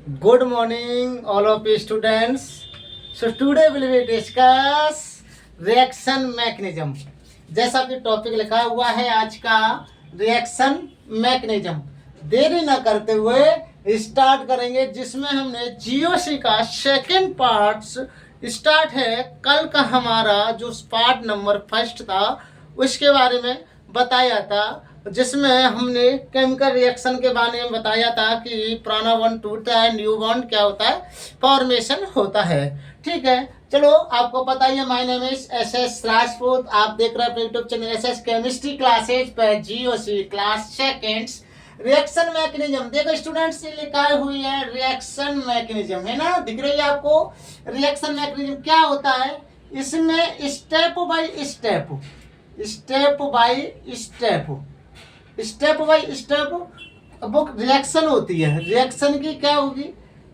Good morning, all of you students. So today will we discuss reaction mechanism. जैसा कि topic लिखा हुआ है आज का रिएक्शन मैकेनिज्म। देरी न करते हुए स्टार्ट करेंगे, जिसमें हमने जीओसी का सेकंड पार्ट स्टार्ट है। कल का हमारा जो पार्ट नंबर फर्स्ट था उसके बारे में बताया था, जिसमें हमने केमिकल रिएक्शन के बारे में बताया था कि पुराना बॉन्ड टूटता है, न्यू बॉन्ड क्या होता है, फॉर्मेशन होता है। ठीक है, चलो आपको पता ही है। My name is S Rajput. आप देख रहे हैं अपने YouTube channel S chemistry classes पर GOC class seconds reaction mechanism. देखो स्टूडेंट्स, ये लिखा हुई है रिएक्शन मैकेनिज्म, है ना, दिख रही है आपको। रिएक्शन मैकेनिज्म क्या होता है, इसमें स्टेप बाय स्टेप वो रिएक्शन होती है। रिएक्शन की क्या होगी,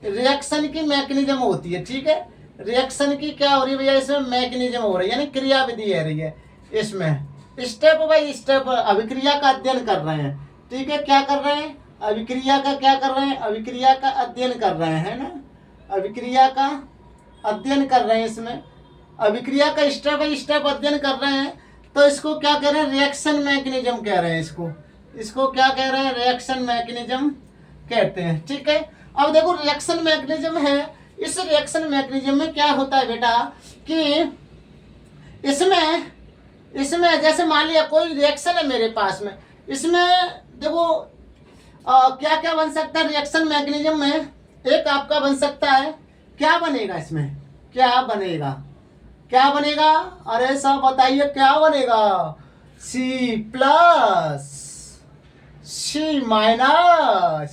रिएक्शन की मैकेनिज्म होती है। ठीक है, रिएक्शन की क्या हो रही है भैया, इसमें मैकेनिज्म हो रही है, यानी क्रिया विधि है रही है। इसमें स्टेप बाय स्टेप अभिक्रिया का अध्ययन कर रहे हैं। ठीक है, क्या कर रहे हैं, अभिक्रिया का क्या कर रहे हैं, अभिक्रिया का अध्ययन कर रहे हैं, है ना, अभिक्रिया का अध्ययन कर रहे हैं। इसमें अभिक्रिया का स्टेप बाय स्टेप अध्ययन कर रहे हैं, तो इसको क्या कह रहे हैं, रिएक्शन मैकेनिज्म कह रहे हैं। इसको क्या कह रहे हैं, रिएक्शन मैकेनिज्म कहते हैं। ठीक है, अब देखो रिएक्शन मैकेनिज्म है। इस रिएक्शन मैकेनिज्म में क्या होता है बेटा कि इसमें जैसे मान लिया कोई रिएक्शन है मेरे पास में, इसमें देखो क्या क्या बन सकता है रिएक्शन मैकेनिज्म में। एक आपका बन सकता है, क्या बनेगा इसमें, क्या बनेगा, अरे सब बताइए क्या बनेगा, सी प्लस, सी माइनस,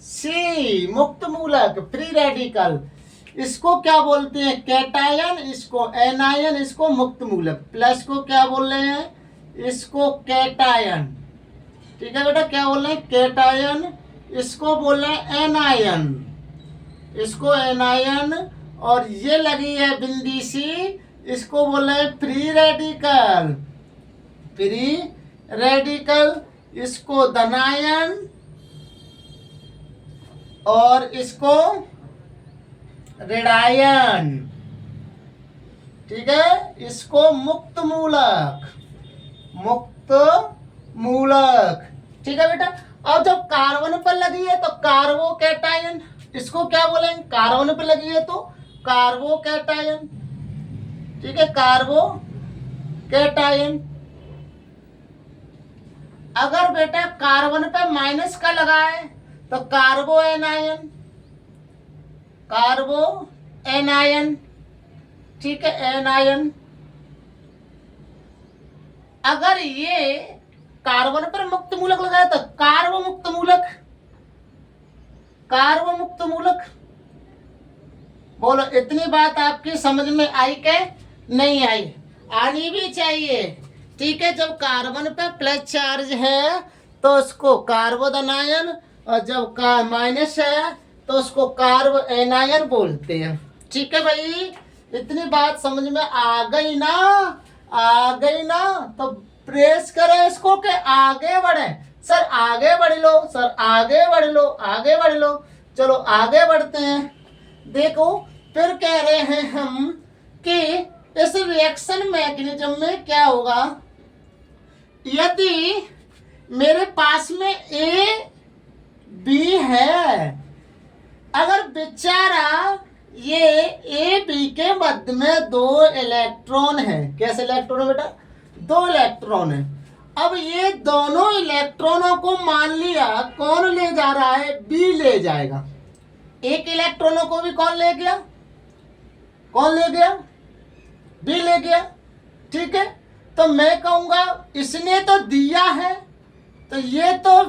सी मुक्त मूलक, फ्री रेडिकल। इसको क्या बोलते हैं, कैटायन, इसको एनायन, इसको मुक्त मूलक। प्लस को क्या बोल रहे हैं, इसको कैटायन। ठीक है बेटा, क्या बोल रहे हैं, कैटायन। इसको बोल रहे हैं एनायन, इसको एनायन। और ये लगी है बिंदी सी, इसको बोल रहे हैं फ्री रेडिकल। इसको धनायन और इसको ऋणायन। ठीक है, इसको मुक्त मूलक। ठीक है बेटा, अब जब कार्बन पर लगी है तो कार्बोकैटायन। इसको क्या बोलेंगे, कार्बन पर लगी है तो कार्बोकैटायन। ठीक है, कार्बोकैटायन। अगर बेटा कार्बन पे माइनस का लगा है तो कार्बो एनायन। ठीक है, एनायन। अगर ये कार्बन पर मुक्त मूलक लगाया तो कार्बो मुक्त मूलक। बोलो, इतनी बात आपकी समझ में आई के नहीं आई, आनी भी चाहिए। ठीक है, जब कार्बन पे प्लस चार्ज है तो उसको कार्बोधनायन, और जब माइनस है तो उसको कार्बो एनायन बोलते हैं। ठीक है भाई, इतनी बात समझ में आ गई ना, तो प्रेस करें इसको कि आगे बढ़े। सर आगे बढ़ लो, चलो आगे बढ़ते हैं। देखो फिर कह रहे हैं हम कि इस रिएक्शन मैकेनिज्म में क्या होगा, यदि मेरे पास में ए बी है, अगर बेचारा ये ए बी के मध्य में 2 इलेक्ट्रॉन है। कैसे इलेक्ट्रॉन है बेटा, 2 इलेक्ट्रॉन है। अब ये दोनों इलेक्ट्रॉनों को मान लिया कौन ले जा रहा है, बी ले जाएगा। एक इलेक्ट्रॉनों को भी कौन ले गया, बी ले गया। ठीक है, तो मैं कहूंगा इसने तो दिया है तो ये तो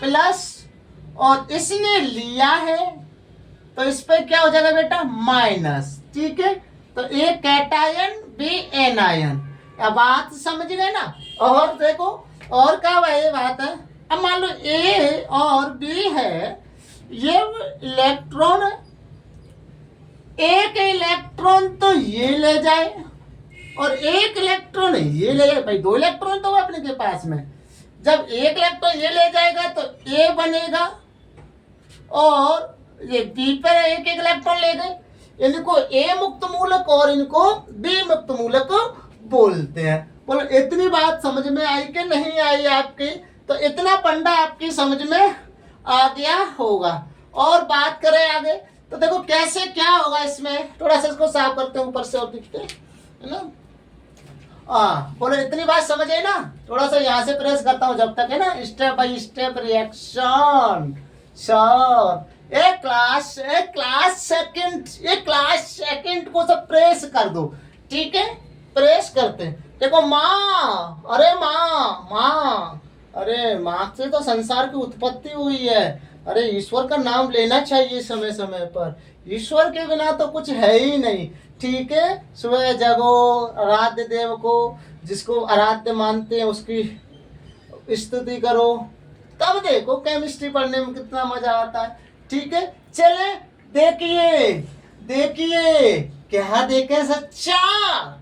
प्लस, और इसने लिया है तो इस पे क्या हो जाएगा बेटा, माइनस। ठीक है, तो ए कैटायन, बी एनायन। अब बात समझ गए ना। और देखो और क्या भाई बात है, अब मान लो ए और बी है, ये इलेक्ट्रॉन है, एक इलेक्ट्रॉन तो ये ले जाए और एक इलेक्ट्रॉन ये ले जाए। भाई 2 इलेक्ट्रॉन तो अपने के पास में, जब एक इलेक्ट्रॉन ये ले जाएगा तो ए बनेगा और ये बी पर एक एक इलेक्ट्रॉन ले गए। इनको ए मुक्त मूलक और इनको बी मुक्त मूलक बोलते हैं। बोलो इतनी बात समझ में आई कि नहीं आई आपकी? तो इतना पंडा आपकी समझ में आ गया होगा। और बात करें आगे तो देखो कैसे क्या होगा इसमें, थोड़ा सा इसको साफ करते हैं ऊपर से और दिखते है ना। बोलो इतनी बात समझ आई ना। थोड़ा सा यहाँ से प्रेस करता हूँ जब तक है ना, step by step reaction. Sir एक क्लास सेकंड को सब प्रेस कर दो, ठीक है? प्रेस करते हैं। देखो माँ, अरे माँ, अरे माँ से तो संसार की उत्पत्ति हुई है। अरे ईश्वर का नाम लेना चाहिए समय समय पर। ईश्वर के बिना तो कुछ है ही नहीं, ठीक है? सुबह जगो, आराध्य देव को, जिसको आराध्य मानते हैं उसकी स्तुति करो, तब देखो केमिस्ट्री पढ़ने में कितना मजा आता है, ठीक है? चले देखिए क्या देखे सर? चार।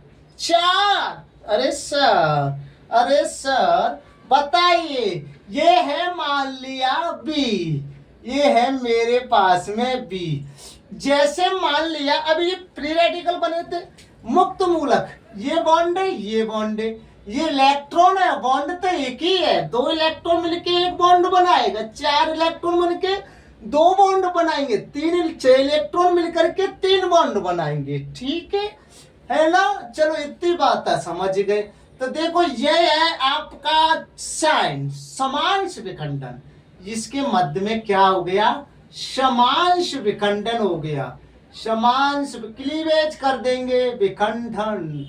अरे सर बताइए, ये है मान लिया बी, ये है मेरे पास में बी। जैसे मान लिया अब ये फ्री रेडिकल बने थे मुक्त मूलक, ये बॉन्ड है, ये बॉन्ड है, ये इलेक्ट्रॉन है, बॉन्ड तो एक ही है। 2 इलेक्ट्रॉन मिलके एक बॉन्ड बनाएगा, 4 इलेक्ट्रॉन मिलके 2 बॉन्ड बनाएंगे, 6 इलेक्ट्रॉन मिलकर के 3 बॉन्ड बनाएंगे, ठीक है ना? चलो इतनी बात है, समझ गए? तो देखो ये है आपका साइन समांश विखंडन। इसके मध्य में क्या हो गया? समांश विखंडन हो गया। समांश क्लीवेज कर देंगे, विखंडन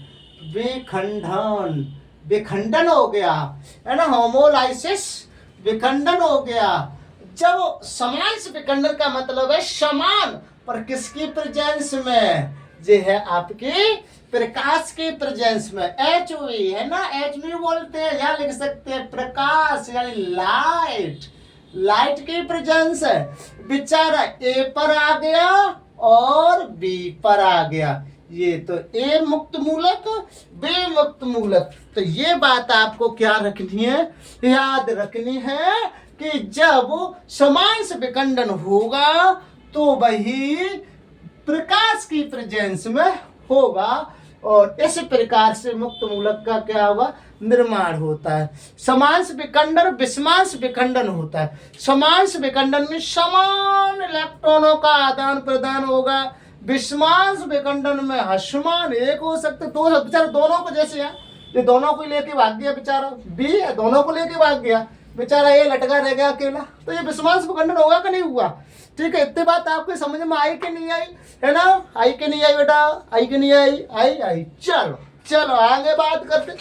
हो गया, है ना? होमोलाइसिस विखंडन हो गया। जब समांश विखंडन का मतलब है समान, पर किसकी प्रेजेंस में? जे है आपके प्रकाश के प्रेजेंस में, HOV है ना, HOV बोलते हैं, या लिख सकते हैं प्रकाश यानी लाइट की प्रेजेंस है। बेचारा A पर आ गया और B पर आ गया। ये तो A मुक्त मूलक, B मुक्त मूलक। तो ये बात आपको क्या रखनी है? याद रखनी है कि जब समांश विखंडन होगा तो वही प्रकाश की प्रेजेंस में होगा, और इस प्रकार से मुक्त मूलक का क्या होगा? निर्माण होता है। समांश विखंडन विषमांश विखंडन होता है। समांश विखंडन में समान इलेक्ट्रॉनों का आदान प्रदान होगा। विषमांश विखंडन में असमान एक हो सकते, दो बेचारा दोनों को, जैसे है ये दोनों को लेके भाग गया बेचारा, बी है दोनों को लेके भाग गया बेचारा, ये लटका रह गया अकेला, तो ये विषमांश विखंडन होगा कि नहीं हुआ? ठीक है, इतनी बात आपको समझ में आई कि नहीं आई? है ना? आई कि नहीं आई बेटा? आई कि नहीं आई? आई। चलो आगे बात करते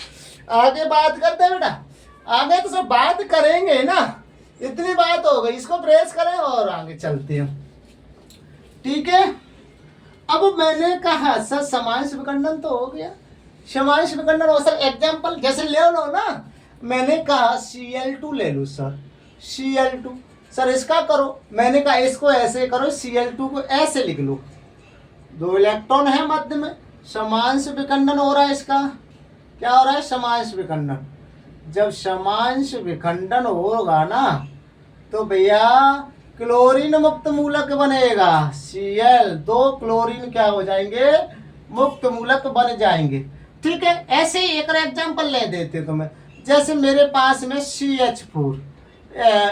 बेटा। आगे तो सब बात करेंगे ना, इतनी बात हो गई, इसको प्रेस करें और आगे चलते हैं, ठीक है? अब मैंने कहा सर समांश विखंडन तो हो गया, समांश विखंडन हो सर एग्जाम्पल जैसे ले लो ना। मैंने कहा Cl2 ले लो सर, Cl2 सर इसका करो। मैंने कहा इसको ऐसे करो, Cl2 को ऐसे लिख लो, 2 इलेक्ट्रॉन है मध्य में, समांश विखंडन हो रहा है। इसका क्या हो रहा है? समांश विखंडन। जब समांश विखंडन होगा ना तो भैया क्लोरीन मुक्त मूलक बनेगा, Cl, 2 क्लोरीन क्या हो जाएंगे? मुक्त मूलक बन जाएंगे, ठीक है? ऐसे ही एक एग्जाम्पल ले देते तुम्हें, जैसे मेरे पास में CH4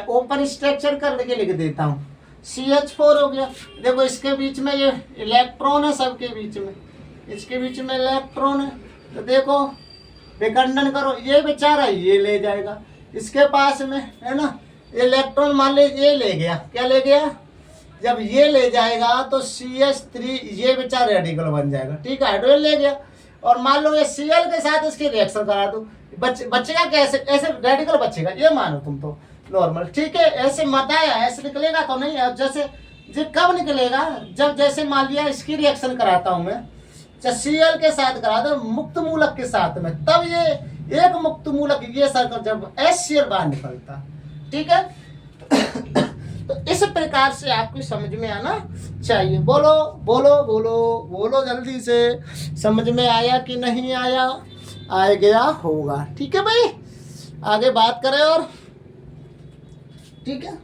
ओपन स्ट्रक्चर करके लिख देता हूँ, CH4 हो गया। देखो इसके बीच में ये इलेक्ट्रॉन है, सबके बीच में, इसके बीच में इलेक्ट्रॉन है। तो देखो विखंडन करो, ये बेचारा ये ले जाएगा, इसके पास में है ना इलेक्ट्रॉन, मान ले ये ले गया, क्या ले गया? जब ये ले जाएगा तो CH3 ये बेचारा रेडिकल बन जाएगा, ठीक है? हाइड्रोजन ले गया, और मान लो ये Cl के साथ इसकी रिएक्शन करा दो, बचेगा कैसे? ऐसे रेडिकल बचेगा, ये मानो तुम तो नॉर्मल, ठीक है? ऐसे मत आया, ऐसे निकलेगा तो नहीं। अब जैसे ये कब निकलेगा? जब जैसे मान लिया इसकी रिएक्शन कराता हूं मैं, Cl के साथ करा दो मुक्त मूलक के साथ में, तब ये एक मुक्त मूलक ये सर्कल जब HCl बाहर निकलता, ठीक है? तो इस प्रकार से आपको समझ में आना चाहिए। बोलो जल्दी से, समझ में आया कि नहीं आया? आ गया होगा, ठीक है भाई? आगे बात करें और, ठीक है?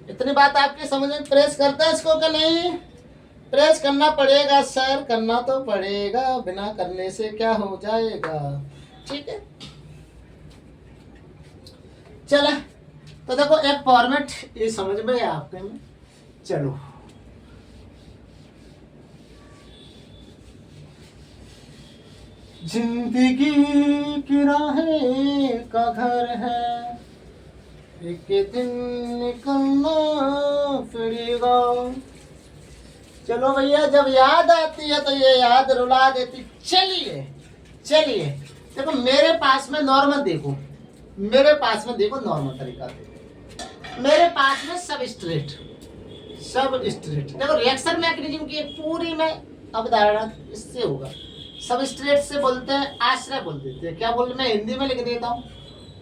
इतनी बात आपकी समझ में, प्रेस करता है इसको कि नहीं? प्रेस करना पड़ेगा सर, करना तो पड़ेगा, बिना करने से क्या हो जाएगा। ठीक है, चलो तो देखो एक फॉर्मेट ये समझ में है आपके में। चलो जिंदगी की राहें का घर है, एक दिन निकलना पड़ेगा। चलो भैया, जब याद आती है तो ये याद रुला देती। चलिए चलिए, देखो मेरे पास में नॉर्मल, देखो मेरे पास में, देखो नॉर्मल तरीका देखो, मेरे पास में सब स्ट्रेट। देखो रिएक्शन मैकेनिज्म की पूरी में अवधारणा इससे होगा। सब स्ट्रेट से बोलते हैं आश्रय बोल देते हैं। क्या बोल, मैं हिंदी में लिख देता हूँ,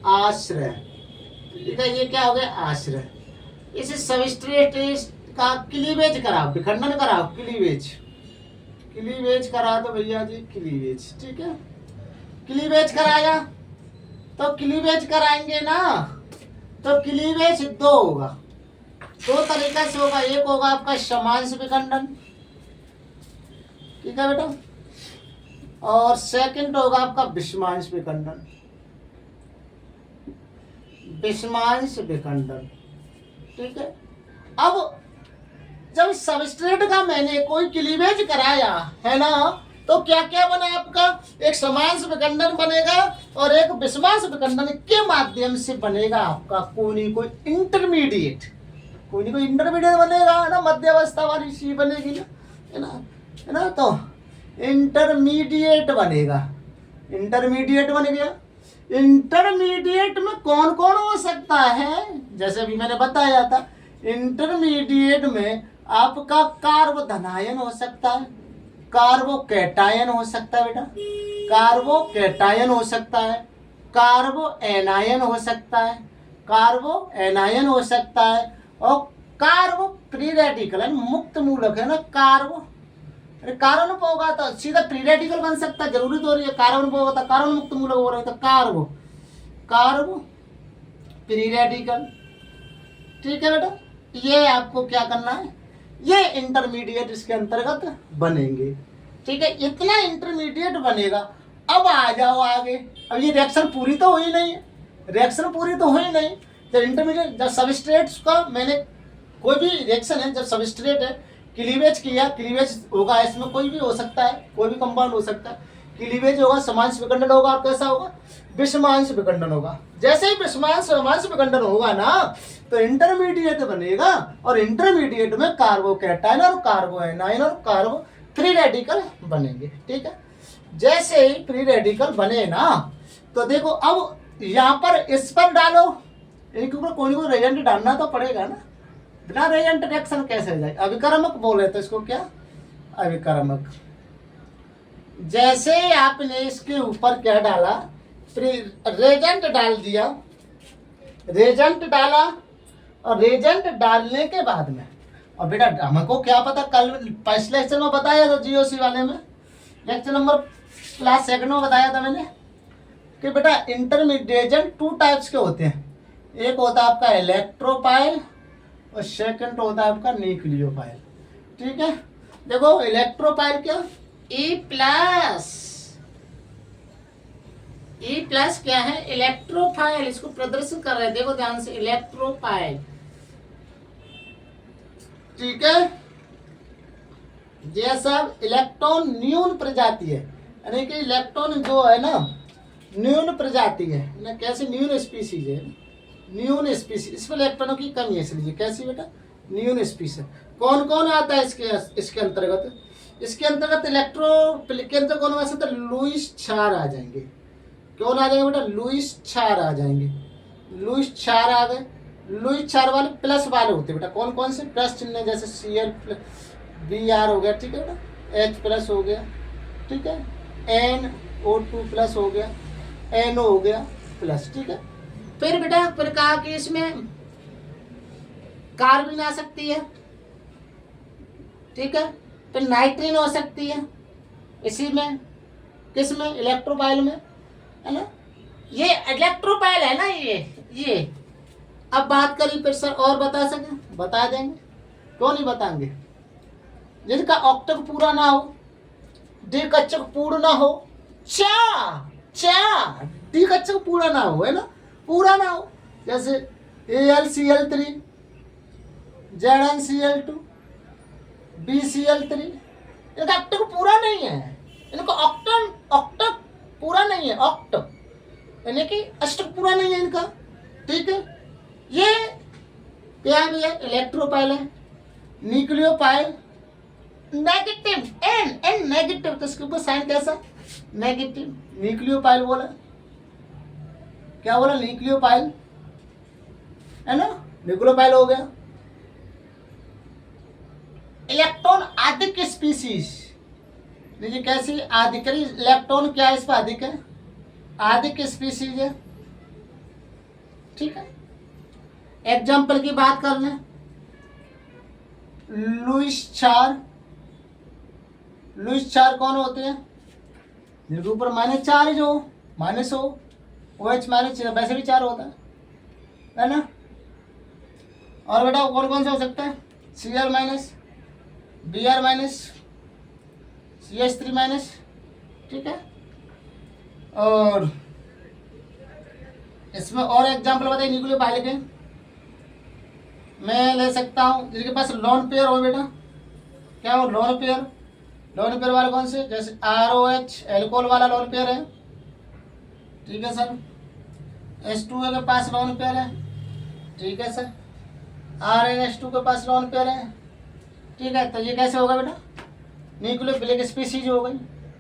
आश्रय। ठीक है, ये क्या हो गया, आश्रय। इसे सबस्ट्रेट का क्लीवेज कराओ, विखंडन कराओ, क्लीवेज करा दो भैया जी, क्लीवेज। ठीक है, क्लीवेज कराया तो क्लीवेज कराएंगे ना, तो क्लीवेज दो होगा, दो तरीका से होगा। एक होगा आपका समांश विखंडन, ठीक है बेटा, और सेकंड होगा आपका विषमांश विखंडन। विषमांश विखंडन, ठीक है। अब जब सबस्ट्रेट का मैंने कोई क्लीवेज कराया है ना, तो क्या क्या बना आपका, एक समांश विखंडन बनेगा और एक विषमांश विखंडन के माध्यम से बनेगा आपका कोई इंटरमीडिएट, कोई इंटरमीडिएट बनेगा, है ना, मध्य अवस्था वाली सी बनेगी ना, है ना, तो इंटरमीडिएट बनेगा। इंटरमीडिएट बन गया। इंटरमीडिएट में कौन कौन हो सकता है, जैसे अभी मैंने बताया था, इंटरमीडिएट में आपका कार्बो धनायन हो सकता है, कार्बो कैटायन हो सकता है बेटा, कार्बो कैटायन हो सकता है, कार्बो एनायन हो सकता है, कार्बो एनायन हो सकता है, और कार्बो फ्री रेडिकल मुक्त मूलक है ना, कार्बो कार्बन पे होगा तो सीधा फ्री रेडिकल बन सकता है, जरूरी तो रही है कार्बन पे होगा तो कार्बन मुक्त मूलक हो रहा है, तो कार्बो फ्री रेडिकल। ठीक है बेटा, ये आपको क्या करना है, ये इंटरमीडिएट इसके अंतर्गत बनेंगे। ठीक है, इतना इंटरमीडिएट बनेगा। अब आ जाओ आगे, अब ये रिएक्शन पूरी तो हुई नहीं है, रिएक्शन पूरी तो हुई नहीं। जब इंटरमीडिएट, जब सबस्ट्रेट्स का मैंने कोई भी रिएक्शन है, जब सबस्ट्रेट है क्लीवेज किया, क्लीवेज होगा, इसमें कोई भी हो सकता है, कोई भी कंपाउंड हो सकता है, क्लीवेज होगा, समांश विखंडन होगा, और कैसा होगा, विषमांश विखंडन होगा। जैसे ही विषमांश समांश विखंडन होगा ना, तो इंटरमीडिएट बनेगा, और इंटरमीडिएट में कार्बो कैटायन और कार्बो एनायन और कार्बो फ्री रेडिकल बनेंगे। ठीक है, जैसे ही फ्री रेडिकल बने ना, तो देखो अब यहाँ पर इस पर डालो, एक ऊपर कोई कोई रेजेंट डालना तो पड़ेगा ना, बिना रेजेंट रिएक्शन कैसे हो जाए, अभिकर्मक बोले तो इसको क्या, अभिकर्मक। जैसे आपने इसके ऊपर क्या डाला, रेजेंट डाल दिया, रेजेंट डाला, और रेजेंट डालने के बाद में, और बेटा हमको क्या पता, कल फर्स्ट लेक्चर में बताया था जीओसी वाले में, लेक्चर नंबर क्लास सेकंड में बताया था मैंने कि बेटा इंटरमीडिएट टू टाइप्स के होते हैं, एक होता है आपका इलेक्ट्रोपाइल और सेकंड होता है आपका न्यूक्लियोफाइल। ठीक है, देखो इलेक्ट्रोपाइल क्या, ई प्लस क्या है, इलेक्ट्रोफाइल, इसको प्रदर्शित कर रहे हैं, देखो ध्यान से, इलेक्ट्रोफाइल। ठीक है, ये सब इलेक्ट्रॉन न्यून प्रजाति है, यानी कि इलेक्ट्रॉन जो है ना न्यून प्रजाति है ना, कैसे न्यून स्पीसीज है, न्यून स्पीसीज, इसमें इलेक्ट्रॉनों की कमी है, इसलिए कैसी बेटा, न्यून स्पीसीज। कौन कौन आता है इसके अंतर्गत, इसके अंतर्गत इलेक्ट्रो के अंदर कौन आ सकता है, लुईस क्षार आ जाएंगे। कौन आ जाएंगे बेटा, लुईस क्षार आ जाएंगे, लुईस क्षार आ गए। लुईस क्षार वाले प्लस वाले होते हैं बेटा, कौन कौन से, प्लस चिन्ह, जैसे Cl Br हो गया, ठीक है बेटा, H प्लस हो गया, ठीक है, NO2 प्लस हो गया, NO हो गया प्लस। ठीक है, फिर बेटा फिर कहा कि इसमें कार्बन आ सकती है, ठीक है, फिर नाइट्रीन हो सकती है, इसी में किसमें, इलेक्ट्रोपाइल में, है ना, ये इलेक्ट्रोपाइल है ना, ये अब बात करी फिर सर और बता सके, बता देंगे, क्यों नहीं बताएंगे। जिनका ऑक्टक पूरा ना हो, द्विकक्षक पूर्ण ना हो, द्विकक्षक पूरा ना हो, है ना, पूरा ना हो, जैसे AlCl3, ZnCl2, BCl3, इनका ऑक्टक पूरा नहीं है, इनका ऑक्टक पूरा नहीं है, ऑक्टक यानी कि अष्टक पूरा नहीं है इनका, ठीक है। ये क्या भी है, इलेक्ट्रोपाइल है, न्यूक्लियोपाइल नेगेटिव, एन नेगेटिव, तो इसके ऊपर साइन कैसा, नेगेटिव, न्यूक्लियोपाइल बोला, क्या बोला, न्यूक्लियोपाइल, है ना, न्यूक्लियोपाइल हो गया। इलेक्ट्रॉन अधिक स्पीसीज, देखिए कैसी अधिक, इलेक्ट्रॉन क्या इस पर अधिक है, अधिक स्पीसीज है, ठीक है। एग्जाम्पल की बात कर लें, लुईस चार कौन होते हैं, जिनके ऊपर माइनस चार्ज हो, माइनस हो, OH माइनस, वैसे भी 4 होता है ना। और बेटा कौन कौन सा हो सकता है, Cl minus, Br minus, CH3 minus, ठीक है। और इसमें और एग्जाम्पल बताइए न्यूक्लियोफाइल के, मैं ले सकता हूँ जिनके पास लोन पेयर हो बेटा, क्या हो, लोन पेयर वाले कौन से, जैसे ROH एल्कोहल वाला लोन पेयर है, ठीक है सर। H2O के पास लोन पेयर है, ठीक है सर। RnH2 के पास लोन पेयर है, ठीक है। तो ये कैसे होगा बेटा, न्यूक्लियोफिलिक स्पीसीज हो गई,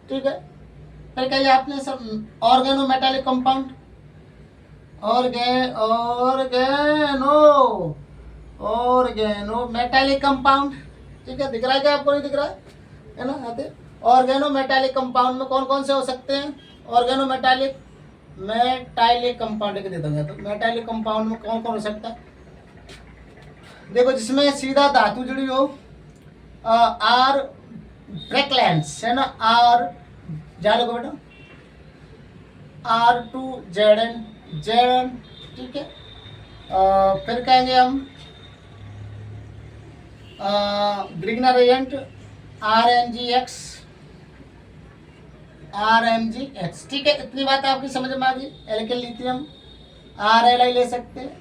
ठीक है। फिर कहिए आपने sir organo metallic compound, organo metallic compound, ठीक है। दिख रहा है क्या आपको, नहीं दिख रहा है ना, आते ऑर्गेनो मेटालिक कंपाउंड में कौन कौन से हो सकते हैं, ऑर्गेनो मेटालिक कंपाउंड के दे दूंगा, तो मेटालिक कंपाउंड में कौन कौन हो सकता है, देखो जिसमें सीधा धातु जुड़ी हो, आर ब्रेकलैंड्स है ना, आर जान लो बेटा, R2Zn, ठीक है। फिर कहेंगे हम ग्रिगनर एजेंट RMGX, ठीक है। इतनी बात आपकी समझ में आ गई। एल्किल लिथियम RLI ले सकते हैं,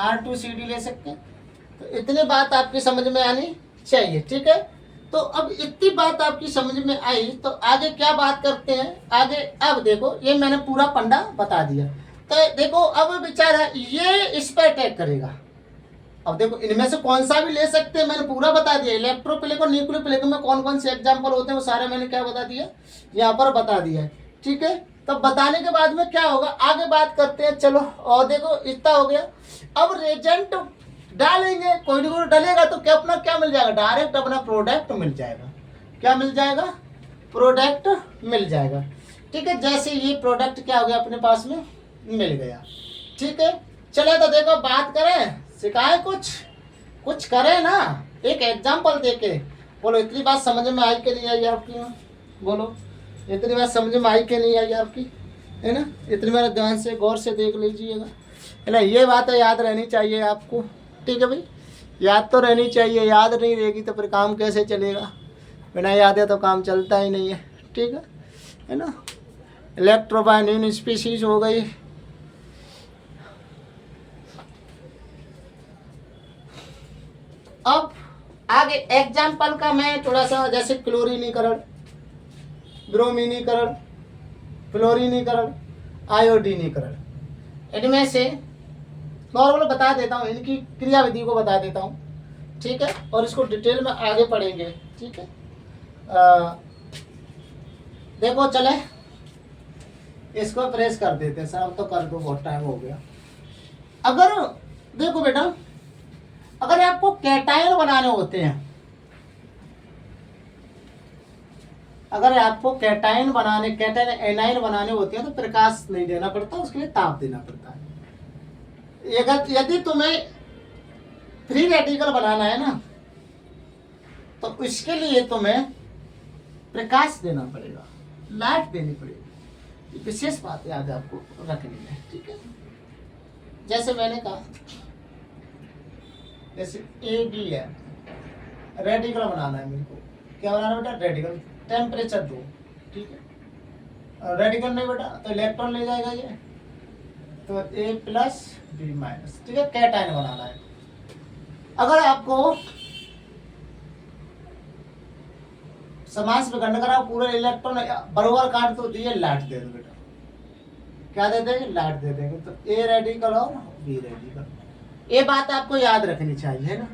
R2CD ले सकते हैं, तो इतनी बात आपकी समझ में आनी चाहिए, ठीक है। तो अब इतनी बात आपकी समझ में आई, तो आगे क्या बात करते हैं आगे। अब देखो ये मैंने पूरा पंडा बता दिया, तो देखो अब बेचारा ये इस पर अटैक करेगा। अब देखो इनमें से कौन सा भी ले सकते हैं, मैंने पूरा बता दिया। इलेक्ट्रोप्लेक और न्यूक्लियोप्लेक में कौन कौन से एग्जाम्पल होते हैं वो सारे मैंने क्या बता दिया, यहाँ पर बता दिया है, ठीक है। तो बताने के बाद में क्या होगा, आगे बात करते हैं। चलो और देखो इतना हो गया। अब रेजेंट डालेंगे, कोई ना कोई डालेगा तो क्या अपना क्या मिल जाएगा, डायरेक्ट अपना प्रोडक्ट मिल जाएगा। क्या मिल जाएगा, प्रोडक्ट मिल जाएगा, ठीक है। जैसे ये प्रोडक्ट क्या हो गया अपने पास में मिल गया, ठीक है। चले तो देखो बात करें, सिखाए कुछ करें ना, एक एग्जाम्पल देके बोलो। इतनी बात समझ में आई कि नहीं आई आपकी, बोलो इतनी बात समझ में आई कि नहीं आई आपकी, है ना। इतनी बार ध्यान से गौर से देख लीजिएगा, है ना। ये बातें याद रहनी चाहिए आपको, ठीक है भाई, याद तो रहनी चाहिए। याद नहीं रहेगी तो फिर काम कैसे चलेगा, बिना याद है तो काम चलता ही नहीं है, ठीक है ना। इलेक्ट्रोबाइनिन स्पीशीज हो गई, अब आगे एग्जाम्पल का मैं थोड़ा सा, जैसे क्लोरीनीकरण, ब्रोमीनीकरण, फ्लोरीनीकरण, आयोडीनीकरण, इनमें से नॉर्मल बता देता हूँ, इनकी क्रियाविधि को बता देता हूँ, ठीक है। और इसको डिटेल में आगे पढ़ेंगे, ठीक है। देखो चले इसको प्रेस कर देते हैं सर, अब तो कर दो, बहुत टाइम हो गया। अगर देखो बेटा, अगर आपको कैटायन बनाने होते हैं, अगर आपको कैटायन एनायन बनाने होते हैं तो प्रकाश नहीं देना पड़ता, उसके लिए ताप देना पड़ता है। यदि तुम्हें फ्री रेडिकल बनाना है ना, तो इसके लिए तुम्हें प्रकाश देना पड़ेगा, लाइट देनी पड़ेगी। विशेष बात याद है आपको रखनी है, ठीक है। जैसे मैंने कहा जैसे ए बी है, रेडिकल बनाना है मेरे को। क्या बनाना बेटा? रेडिकल। टेम्परेचर दो, ठीक है। रेडिकल नहीं बेटा तो इलेक्ट्रॉन ले जाएगा ये, तो ए प्लस बी माइनस, ठीक है। कैटायन बनाना है। अगर आपको समास विकर्ण करा पूरे इलेक्ट्रॉन बरोबर काट तो दिए, लाइट दे दो बेटा। क्या दे देंगे? लाइट दे देंगे। तो ए रेडिकल और बी रेडिकल, ये बात आपको याद रखनी चाहिए, है ना।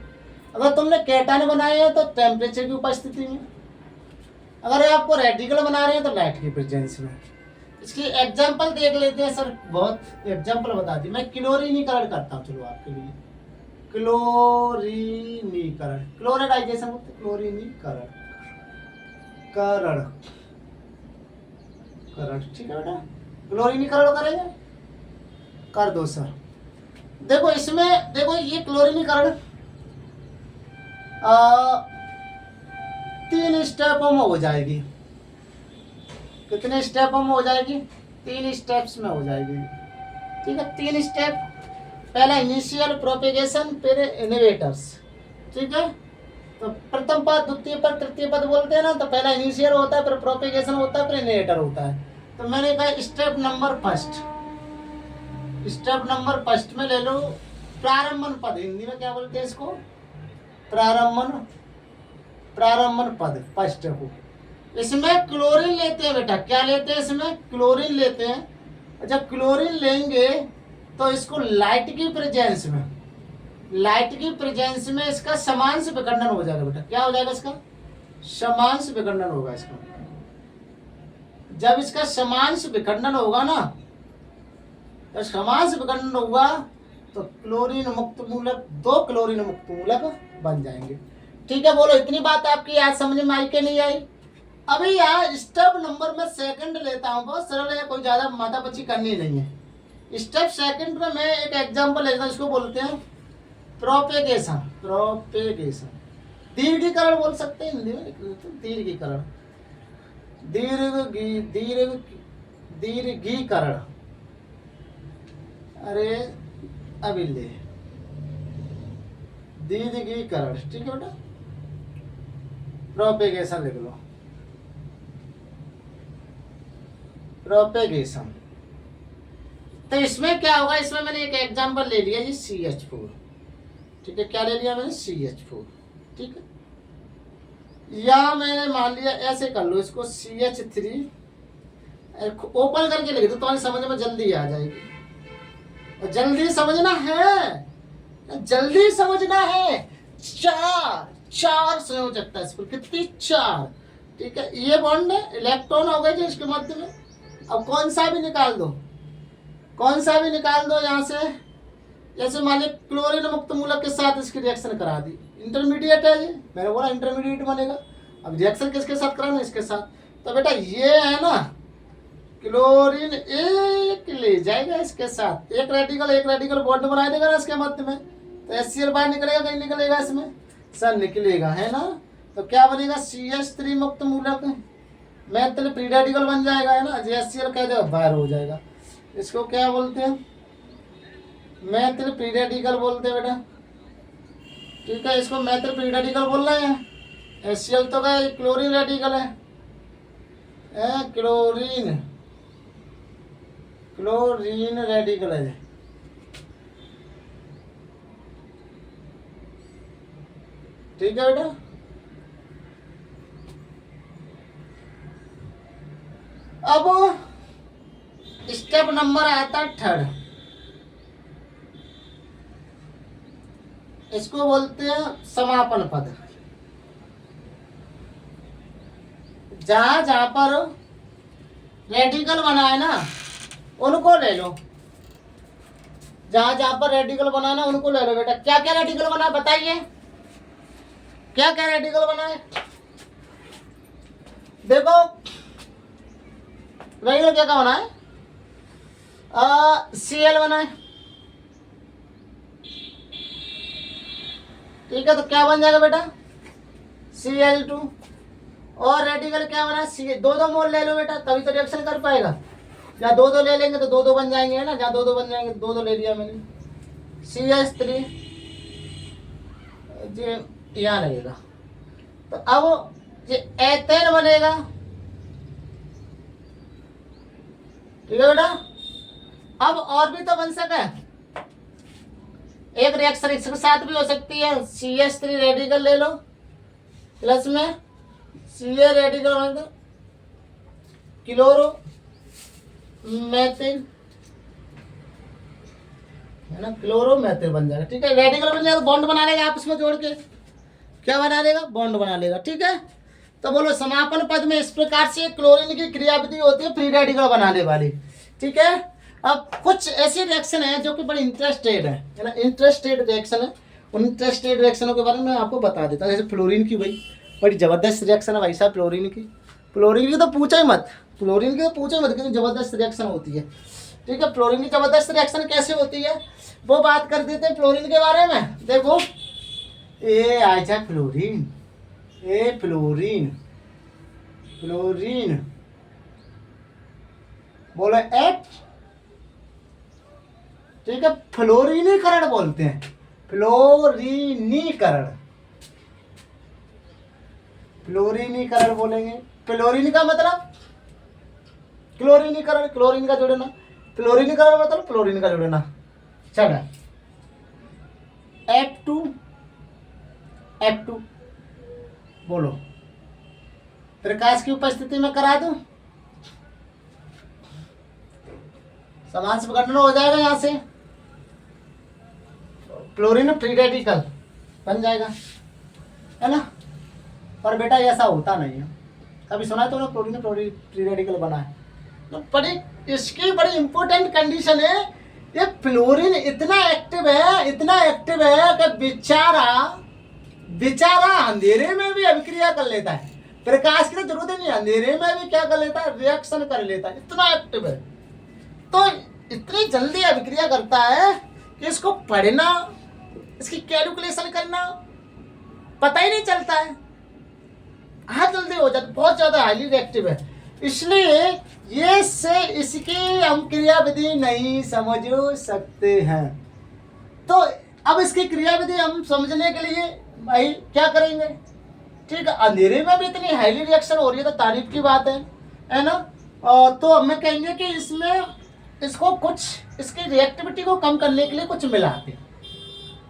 अगर तुमने कैटायन बनाए हैं तो टेम्परेचर की उपस्थिति में, अगर आपको रेडिकल बना रहे हैं तो लाइट की प्रेजेंस में। इसकी एग्जांपल देख लेते हैं सर, बहुत एग्जांपल बता दी। मैं क्लोरीनीकरण करता हूँ, चलो आपके लिए। क्लोरीनीकरण, क्लोराइडाइजेशन होता है, क्लोरीनीकरण करण करण, ठीक है बेटा। क्लोरीनीकरण करेंगे, कर दो सर। देखो इसमें, देखो ये क्लोरीनीकरण 3 स्टेपों में हो जाएगी। कितने स्टेपों में हो जाएगी? 3 स्टेप्स में हो जाएगी, ठीक है। 3 स्टेप, पहला इनिशियल प्रोपेगेशन, फिर इनोवेटर्स, ठीक है। तो प्रथम पद, द्वितीय पद, तृतीय पद बोलते हैं ना, तो पहला इनिशियल होता है, फिर प्रोपेगेशन होता है, फिर इनोवेटर होता है। तो मैंने कहा step number first, step number first में ले लो प्रारंभन पद, हिंदी में क्या बोलते हैं इसको? प्रारंभन, प्रारंभन पद, फर्स्ट को। इसमें क्लोरीन लेते हैं बेटा। क्या लेते हैं? इसमें क्लोरीन लेते हैं। जब क्लोरीन लेंगे तो इसको लाइट की प्रेजेंस में, लाइट की प्रेजेंस में इसका समान से विखंडन हो जाएगा बेटा। क्या हो जाएगा? इसका समान से विखंडन होगा इसका। जब इसका समान से विखंडन होगा ना, जब समान से विखंडन होगा तो क्लोरीन मुक्त मूलक, 2 क्लोरीन मुक्त मूलक बन जाएंगे, ठीक है। बोलो इतनी बात आपकी याद समझ में आई कि नहीं आई? अभी यहाँ स्टेप नंबर में सेकंड लेता हूँ, बहुत सरल है, कोई ज्यादा माथापच्ची करनी नहीं है। स्टेप सेकंड में मैं एक एग्जांपल लेता हूँ, इसको बोलते हैं प्रोपेगेशन। प्रोपेगेशन, दीर्घीकरण बोल सकते हैं हिंदी में, दीर्घीकरण, दीर्घीकरण। अरे अभी ले, दीर्घीकरण, ठीक है बेटा। प्रोपेगेशन लिख लो, प्रोपेगेशन। तो इसमें क्या होगा? इसमें मैंने एक एग्जांपल ले लिया जी, CH4, ठीक है। क्या ले लिया मैंने? CH4, ठीक है। या मैंने मान लिया, ऐसे कर लो इसको, CH3 ओपन करके लिख दो, तो समझ में जल्दी आ जाएगी। और जल्दी समझना है, जल्दी समझना है। 4 संयोजकता इस पर, कितनी? 4, ठीक है। ये बॉन्ड इलेक्ट्रॉन हो गए जी इसके मध्य में। अब कौन सा भी निकाल दो, कौन सा भी निकाल दो यहाँ से। जैसे मान लीजिए क्लोरीन मुक्त मूलक के साथ इसकी रिएक्शन करा दी, इंटरमीडिएट है ये, मैंने बोला इंटरमीडिएट बनेगा। अब रिएक्शन किसके साथ कराना? इसके साथ। तो बेटा ये है ना, क्लोरीन एक ले जाएगा इसके साथ, एक रेडिकल बॉन्ड बना देगा ना इसके मध्य में, तो HCl बाहर निकलेगा, कहीं निकलेगा इसमें सर, निकलेगा, है ना। तो क्या बनेगा? CH3 मुक्त मूलक, मैथिल फ्री रेडिकल बन जाएगा, है ना। HCl कह दो बाहर हो जाएगा। इसको क्या बोलते हैं? मैथिल फ्री रेडिकल बोलते हैं बेटा, ठीक है। इसको मैथिल फ्री रेडिकल बोल रहे हैं। HCl तो क्या क्लोरीन रेडिकल है, क्लोरीन रेडिकल है, ठीक है बेटा। अब स्टेप नंबर आता है थर्ड, इसको बोलते हैं समापन पद। जहां जहां पर रेडिकल बना है ना उनको ले लो, जहां जहां पर रेडिकल बना ना उनको ले लो बेटा। क्या क्या रेडिकल बना है बताइए, क्या क्या रेडिकल बना है? देखो रेडिकल क्या क्या बना है? Cl बना है, ठीक है। तो क्या बन जाएगा बेटा? Cl2। और रेडिकल क्या बना है? 2 मोल ले लो बेटा, तभी तो रिएक्शन कर पाएगा। या 2 ले लेंगे तो 2 बन जाएंगे, है ना। जहाँ 2 बन जाएंगे, 2 ले लिया मैंने। CH3 ये यहाँ लगेगा। तो अब ये एथेन बनेगा, ठीक है बेटा। अब और भी तो बन सके, एक रिएक्शन इसके साथ भी हो सकती है। CH3 रेडिकल ले लो, प्लस में Ca रेडिकल बन दो, क्लोरो मैथिल, है ना, क्लोरो मैथिल बन जाएगा, ठीक है। रेडिकल बन जाएगा, बॉन्ड बना लेगा आपस में जोड़ के, क्या बना लेगा, बॉन्ड बना लेगा, ठीक है। तो बोलो समापन पद में इस प्रकार से क्लोरीन की क्रियाविधि होती है फ्री रेडिकल बनाने वाली, ठीक है। अब कुछ ऐसी रिएक्शन है जो कि बड़ी इंटरेस्टेड है ना, इंटरेस्टेड रिएक्शन है। उन इंटरेस्टेड रिएक्शनों के बारे में आपको बता देता हूँ। जैसे फ्लोरीन की, भाई बड़ी जबरदस्त रिएक्शन है भाई साहब फ्लोरीन की। फ्लोरीन की तो पूछो ही मत, फ्लोरीन की तो पूछो ही मत, कितनी जबरदस्त रिएक्शन होती है, ठीक है। फ्लोरीन की जबरदस्त रिएक्शन कैसे होती है वो बात कर देते हैं फ्लोरीन के बारे में। देखो ए आजा फ्लोरीन, ए फ्लोरीन, फ्लोरीन बोलो एट, ठीक है। फ्लोरीनीकरण बोलते हैं, फ्लोरीनीकरण, फ्लोरीनीकरण बोलेंगे। फ्लोरीन का मतलब क्लोरीनीकरण, क्लोरीन का जोड़ना, फ्लोरीनीकरण मतलब फ्लोरीन का जोड़ना। चलो F2, F2 बोलो, प्रकाश की उपस्थिति में करा दूं, समास विघटन हो जाएगा, यहां से क्लोरीन फ्री रेडिकल बन जाएगा, है ना। पर बेटा ऐसा होता नहीं है, कभी सुना है तो ना क्लोरीन फ्री रेडिकल बना है, तो बड़ी इसकी बड़ी इंपॉर्टेंट कंडीशन है। ये फ्लोरीन इतना एक्टिव है, इतना एक्टिव है कि बेचारा अंधेरे में भी अभिक्रिया कर लेता है, प्रकाश की तो जरूरत ही नहीं, अंधेरे में भी क्या कर लेता है, रिएक्शन कर लेता है, इतना एक्टिव है। तो इतनी जल्दी अभिक्रिया करता है कि इसको पढ़ना, इसकी कैलकुलेशन करना पता ही नहीं चलता है, हाँ जल्दी हो जाता, बहुत ज्यादा हाईली रिएक्टिव है। इसलिए ये से इसकी हम क्रियाविधि नहीं समझ सकते हैं। तो अब इसकी क्रियाविधि हम समझने के लिए भाई क्या करेंगे, ठीक है। अंधेरे में भी इतनी हाईली रिएक्शन हो रही है तो तारीफ की बात है ना। तो हमें कहेंगे कि इसमें इसको कुछ, इसकी रिएक्टिविटी को कम करने के लिए कुछ मिलाते हैं।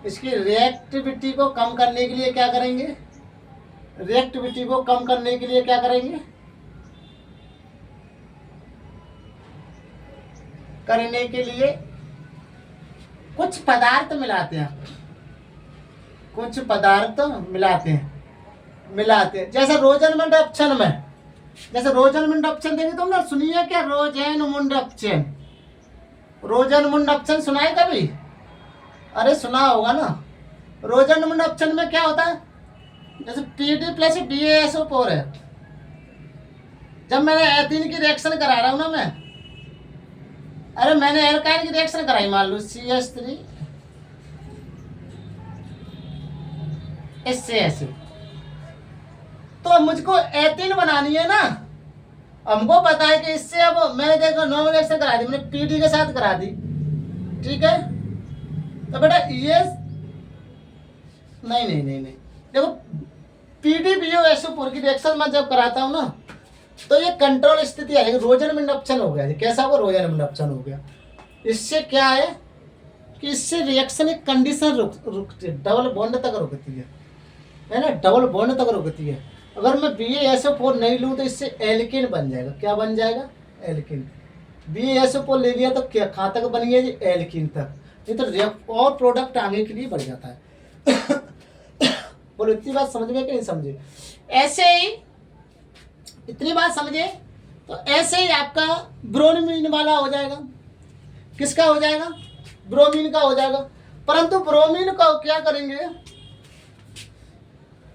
इसकी रिएक्टिविटी को कम करने के लिए क्या करेंगे, रिएक्टिविटी को कम करने के लिए क्या करेंगे, करने के लिए कुछ पदार्थ मिलाते हैं, कुछ पदार्थ मिलाते हैं। जैसे रोजनमुंड ऑप्शन में, जैसे रोजनमुंड ऑप्शन देंगे तुम ना, सुनिए क्या, रोजनमुंड ऑप्शन, रोजनमुंड ऑप्शन सुना है कभी, अरे सुना होगा ना। रोजनमुंड ऑप्शन में क्या होता है, जैसे PD प्लस BaSO4 है, जब मैंने एथीन की रिएक्शन करा रहा हूं ना मैं, अरे मैंने एल्काइन की रिएक्शन कराई, मान लो CH3 इससे ऐसे, तो मुझको एथीन बनानी है ना, हमको पता है कि इससे, अब मैंने देखो नॉर्मल रिएक्शन करा दी, मैंने PD के साथ करा दी, ठीक है। तो बेटा ये नहीं देखो, PdBOSO4 की रिएक्शन मैं जब कराता हूँ ना, तो ये कंट्रोल स्थिति आएगी, रोजनमुंड ऑप्शन हो गया, कैसा हो, रोजनमुंड ऑप्शन हो गया। इससे क्या है कि इससे रिएक्शन एक कंडीशन रुकती है, डबल बॉन्ड तक रुकती है ना, डबल बॉन्ड तक रुकती है। अगर मैं BaSO4 नहीं लूँ तो इससे एल्किन बन जाएगा, क्या बन जाएगा, एल्किन। BaSO4 ले लिया तो क्या, कहाँ तक बन गया जी, एल्किन तक, नहीं तो और प्रोडक्ट आगे के लिए बढ़ जाता है। बोलो इतनी बात समझ में कि नहीं समझे, ऐसे ही इतनी बात समझे तो ऐसे ही आपका ब्रोमीन वाला हो जाएगा, किसका हो जाएगा, ब्रोमीन का हो जाएगा। परंतु ब्रोमीन का क्या करेंगे,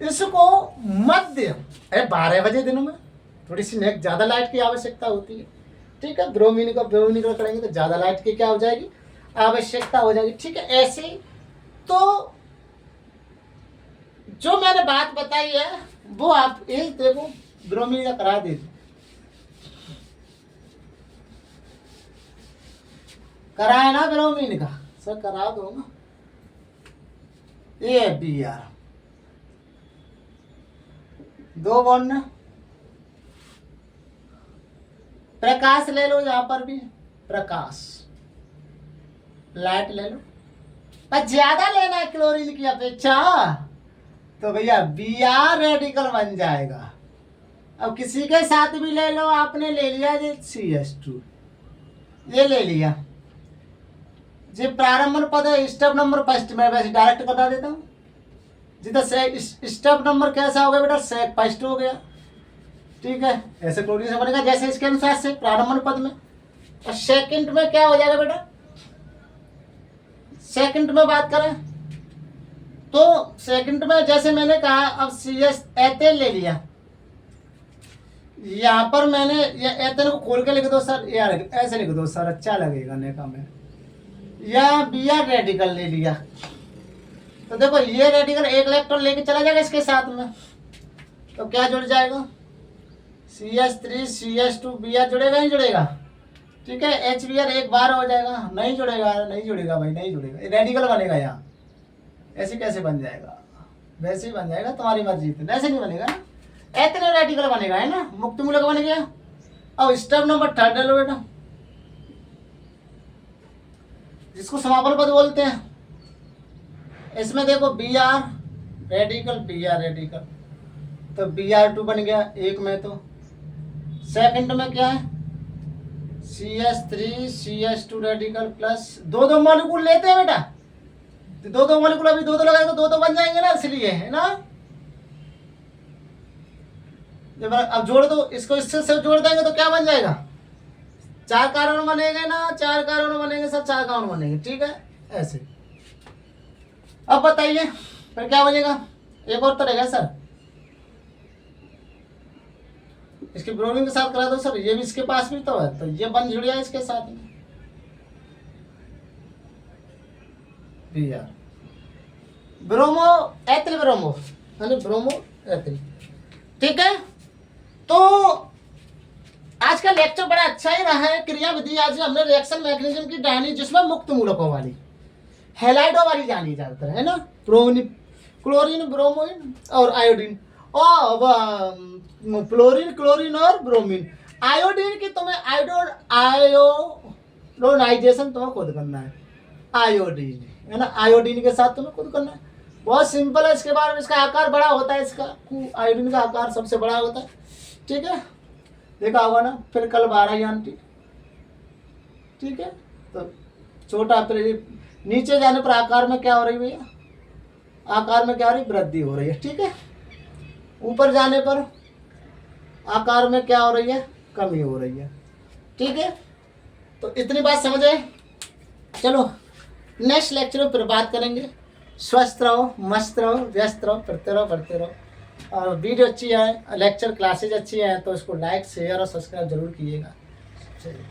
इसको मध्य 12 बजे दिनों में थोड़ी सी ज्यादा लाइट की आवश्यकता होती है, ठीक है। ब्रोमीन का करेंगे तो ज्यादा लाइट की क्या हो जाएगी, आवश्यकता हो जाएगी, ठीक है। ऐसे ही तो जो मैंने बात बताई है वो आप ये देखो, ब्रोमीन का करा दीजिए, कराए ना ब्रोमीन का, सर करा दो ना, ये BR 2 बॉन्ड। प्रकाश ले लो, यहां पर भी प्रकाश, लाइट ले लो, पर ज्यादा लेना है क्लोरीन की अपेक्षा, तो भैया Br रेडिकल बन जाएगा। अब किसी के साथ भी ले लो, आपने ले लिया ये CH2, ये ले लिया, ये प्रारंभ पद है, स्टेप नंबर फर्स्ट में वैसे डायरेक्ट बता देता हूँ। जितना स्टेप नंबर कैसा हो गया बेटा, फर्स्ट हो गया, ठीक है। ऐसे क्लोरीन से बनेगा जैसे इसके अनुसार से प्रारंभ पद में। और सेकंड में क्या हो जाएगा बेटा, सेकंड में बात करें तो सेकंड में जैसे मैंने कहा, अब CS एथेन ले लिया, यहाँ पर मैंने ये एथेन को खोल के लिख दो सर, यार ऐसे लिख दो सर, अच्छा लगेगा नेका में। या Br रेडिकल ले लिया, तो देखो ये रेडिकल एक इलेक्ट्रॉन लेके चला जाएगा इसके साथ में, तो क्या जुड़ जाएगा, CH3 CH2 Br जुड़ेगा, नहीं जुड़ेगा, ठीक है। HBr एक बार हो जाएगा, नहीं जुड़ेगा, नहीं जुड़ेगा भाई, नहीं जुड़ेगा, रेडिकल बनेगा यहाँ। ऐसे कैसे बन जाएगा, वैसे ही बन जाएगा, तुम्हारी मर्जी, ऐसे नहीं बनेगा ना, इतने रेडिकल बनेगा, है ना, मुक्त मूलक बन गया। अब स्टेप नंबर 3 डालो बेटा, जिसको समापन पद बोलते हैं। इसमें देखो Br रेडिकल, तो Br2 बन गया एक में, तो सेकंड में क्या है, CH3 CH2 radical plus 2 molecule लेते हैं बेटा, तो 2 मॉलिक्यूल अभी 2 लगाएंगे तो 2 बन जाएंगे ना, इसलिए, है ना। अब जोड़ दो इसको, इससे से जोड़ देंगे तो क्या बन जाएगा, 4 कार्बन बनेंगे ना, 4 कार्बन बनेंगे सर, 4 कार्बन बनेंगे, ठीक है, ऐसे। अब बताइए फिर क्या बनेगा, एक और तो रहेगा सर, इसके ब्रोमीन के साथ करा दो सर, ये भी इसके पास भी तो है, तो ये बन जुड़ गया इसके साथ में Br, bromo ethyl bromo, bromo ethyl, ठीक है। तो आज का लेक्चर बड़ा अच्छा ही रहा है। क्रिया विधि आज हमने रिएक्शन मैकेनिज्म की जानी, जिसमें मुक्त मूलकों वाली, हैलाइडो वाली जानी जाता है ना, क्लोरीन ब्रोमीन और आयोडीन, और क्लोरीन और ब्रोमीन। आयोडीन की तुम्हें आयोडोनाइजेशन तुम्हें खुद करना है, आयोडीन, है ना, आयोडीन के साथ तुम्हें खुद करना है, बहुत सिंपल है। इसके बारे में, इसका आकार बड़ा होता है, इसका आयोडीन का आकार सबसे बड़ा होता है, ठीक है, देखा होगा ना। फिर कल 12 आंटी, ठीक है, तो छोटा, फिर नीचे जाने पर आकार में क्या हो रही है भैया, आकार में क्या हो रही, वृद्धि हो रही है, ठीक है। ऊपर जाने पर आकार में क्या हो रही है, कमी हो रही है, ठीक है। तो इतनी बात समझ आए। चलो नेक्स्ट लेक्चर में फिर बात करेंगे। स्वस्थ रहो, मस्त रहो, व्यस्त रहो, पढ़ते रहो। और वीडियो अच्छी है, लेक्चर क्लासेज अच्छी हैं, तो इसको लाइक शेयर और सब्सक्राइब जरूर कीजिएगा। चलिए,